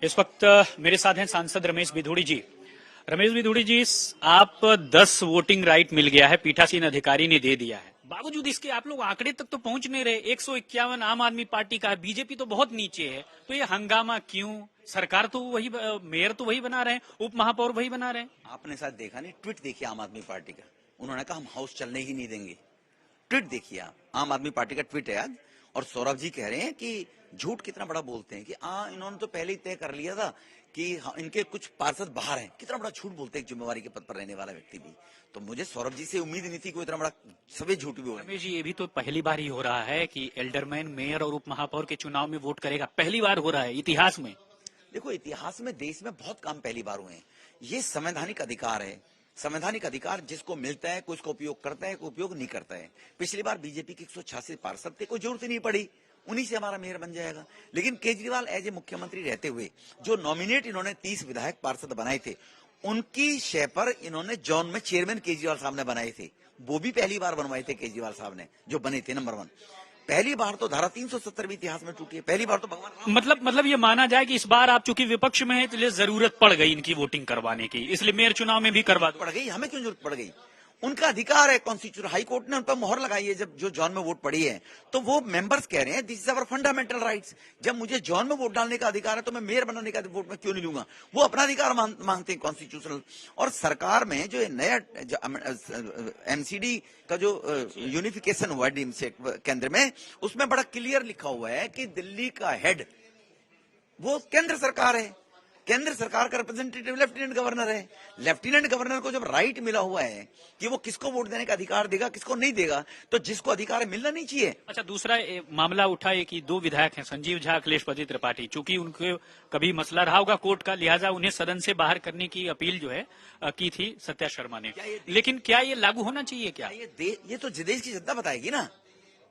इस वक्त मेरे साथ हैं सांसद रमेश बिधूड़ी जी। रमेश बिधूड़ी जी, आप 10 वोटिंग राइट मिल गया है, पीठासीन अधिकारी ने दे दिया है। बावजूद इसके आप लोग आंकड़े तक तो पहुंच नहीं रहे। 151 आम आदमी पार्टी का है, बीजेपी तो बहुत नीचे है। तो ये हंगामा क्यों? सरकार तो वही, मेयर तो वही बना रहे हैं, उप महापौर वही बना रहे हैं। आपने शायद देखा नहीं, ट्वीट देखिए आम आदमी पार्टी का। उन्होंने कहा हम हाउस चलने ही नहीं देंगे। ट्वीट देखिए आप, आम आदमी पार्टी का ट्वीट है आज। और सौरभ जी कह रहे हैं कि झूठ कितना बड़ा बोलते हैं कि इन्होंने तो पहले ही तय कर लिया था कि इनके कुछ पार्षद बाहर हैं। कितना बड़ा झूठ बोलते हैं एक जिम्मेवारी के पद पर रहने वाला व्यक्ति भी। तो मुझे सौरभ जी से उम्मीद नहीं थी कि इतना बड़ा सभी झूठ भी हो। रमेश जी, ये भी तो पहली बार ही हो रहा है कि एल्डरमैन, मेयर और उप महापौर के चुनाव में वोट करेगा। पहली बार हो रहा है इतिहास में। देखो, इतिहास में देश में बहुत काम पहली बार हुए हैं। ये संवैधानिक अधिकार है। संवैधानिक अधिकार जिसको मिलता है, कोई इसका उपयोग करता है, कोई उपयोग नहीं करता है। पिछली बार बीजेपी के 186 पार्षद थे, कोई जरूरत ही नहीं पड़ी, उन्हीं से हमारा मेयर बन जाएगा। लेकिन केजरीवाल एज ए मुख्यमंत्री रहते हुए जो नॉमिनेट इन्होंने 30 विधायक पार्षद बनाए थे, उनकी शय पर इन्होंने जॉन में चेयरमैन केजरीवाल साहब ने बनाए थे। वो भी पहली बार बनवाए थे केजरीवाल साहब ने, जो बने थे नंबर 1। पहली बार तो धारा 370 भी इतिहास में टूटी है। पहली बार तो भगवान मतलब ये माना जाए कि इस बार आप चूंकि विपक्ष में हैं, इसलिए जरूरत पड़ गई इनकी वोटिंग करवाने की, इसलिए मेयर चुनाव में भी करवा दो। पड़ गई। हमें क्यों जरूरत पड़ गई? उनका अधिकार है। कॉन्स्टिट्यूशन हाई कोर्ट ने उन पर मोहर लगाई है। जब जो जॉन में वोट पड़ी है, तो वो मेंबर्स कह रहे हैं this is our fundamental rights. जब मुझे जॉन में वोट डालने का अधिकार है, तो मैं मेयर बनाने का वोट में क्यों नहीं लूंगा? वो अपना अधिकार मांगते हैं कॉन्स्टिट्यूशनल। और सरकार में जो नया एमसीडी का जो यूनिफिकेशन हुआ है केंद्र में, उसमें बड़ा क्लियर लिखा हुआ है कि दिल्ली का हेड वो केंद्र सरकार है। केंद्र सरकार का रिप्रेजेंटेटिव लेफ्टिनेंट गवर्नर है। लेफ्टिनेंट गवर्नर को जब राइट मिला हुआ है कि वो किसको वोट देने का अधिकार देगा, किसको नहीं देगा, तो जिसको अधिकार है मिलना नहीं चाहिए। अच्छा, दूसरा मामला उठा है कि 2 विधायक हैं, संजीव झा, अखिलेशपति त्रिपाठी। चूंकि उनको कभी मसला रहा होगा कोर्ट का, लिहाजा उन्हें सदन से बाहर करने की अपील जो है की थी सत्या शर्मा ने। लेकिन क्या ये लागू होना चाहिए? क्या ये तो देश की जनता बताएगी ना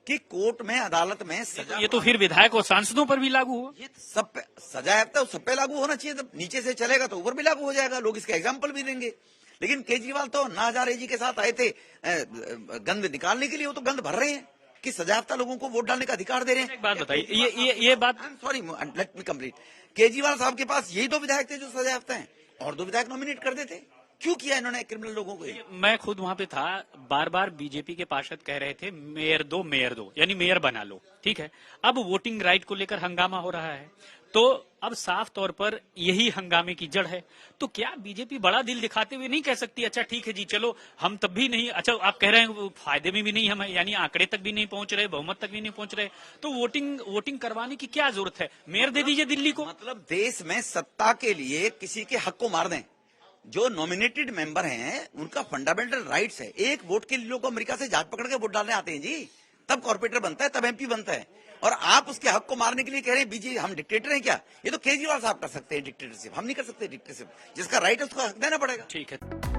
कि कोर्ट में, अदालत में सजा। ये तो फिर विधायक और सांसदों पर भी लागू हो। ये सब पे सजा है, तो सब पे लागू होना चाहिए। तो नीचे से चलेगा तो ऊपर भी लागू हो जाएगा। लोग इसका एग्जाम्पल भी देंगे। लेकिन केजरीवाल तो ना हजारे जी के साथ आए थे गंद निकालने के लिए। वो तो गंद भर रहे हैं कि सजायाफ्ता लोगों को वोट डालने का अधिकार दे रहे हैं। एक बात बताइए, ये बात, sorry, let me complete. Kejriwal साहब के पास यही 2 विधायक थे जो सजायाफ्ता हैं, और 2 विधायक नॉमिनेट कर देते। क्यों किया इन्होंने क्रिमिनल लोगों को? मैं खुद वहां पे था। बार बार बीजेपी के पार्षद कह रहे थे मेयर दो, यानी मेयर बना लो। ठीक है, अब वोटिंग राइट को लेकर हंगामा हो रहा है, तो अब साफ तौर पर यही हंगामे की जड़ है। तो क्या बीजेपी बड़ा दिल दिखाते हुए नहीं कह सकती अच्छा ठीक है जी, चलो हम तब भी नहीं, अच्छा आप कह रहे हैं फायदे में भी नहीं हम, यानी आंकड़े तक भी नहीं पहुंच रहे, बहुमत तक भी नहीं पहुंच रहे, तो वोटिंग करवाने की क्या जरूरत है? मेयर दे दीजिए दिल्ली को। मतलब देश में सत्ता के लिए किसी के हक को मार दें। जो नॉमिनेटेड मेंबर हैं, उनका फंडामेंटल राइट्स है। एक वोट के लिए लोग अमेरिका से जहाज पकड़ के वोट डालने आते हैं जी। तब कॉर्पोरेटर बनता है, तब एमपी बनता है। और आप उसके हक को मारने के लिए कह रहे हैं बीजेपी हम डिक्टेटर हैं क्या? ये तो केजरीवाल साहब कर सकते हैं डिक्टेटरशिप, हम नहीं कर सकते डिक्टेटरशिप। जिसका राइट है उसको हक देना पड़ेगा। ठीक है।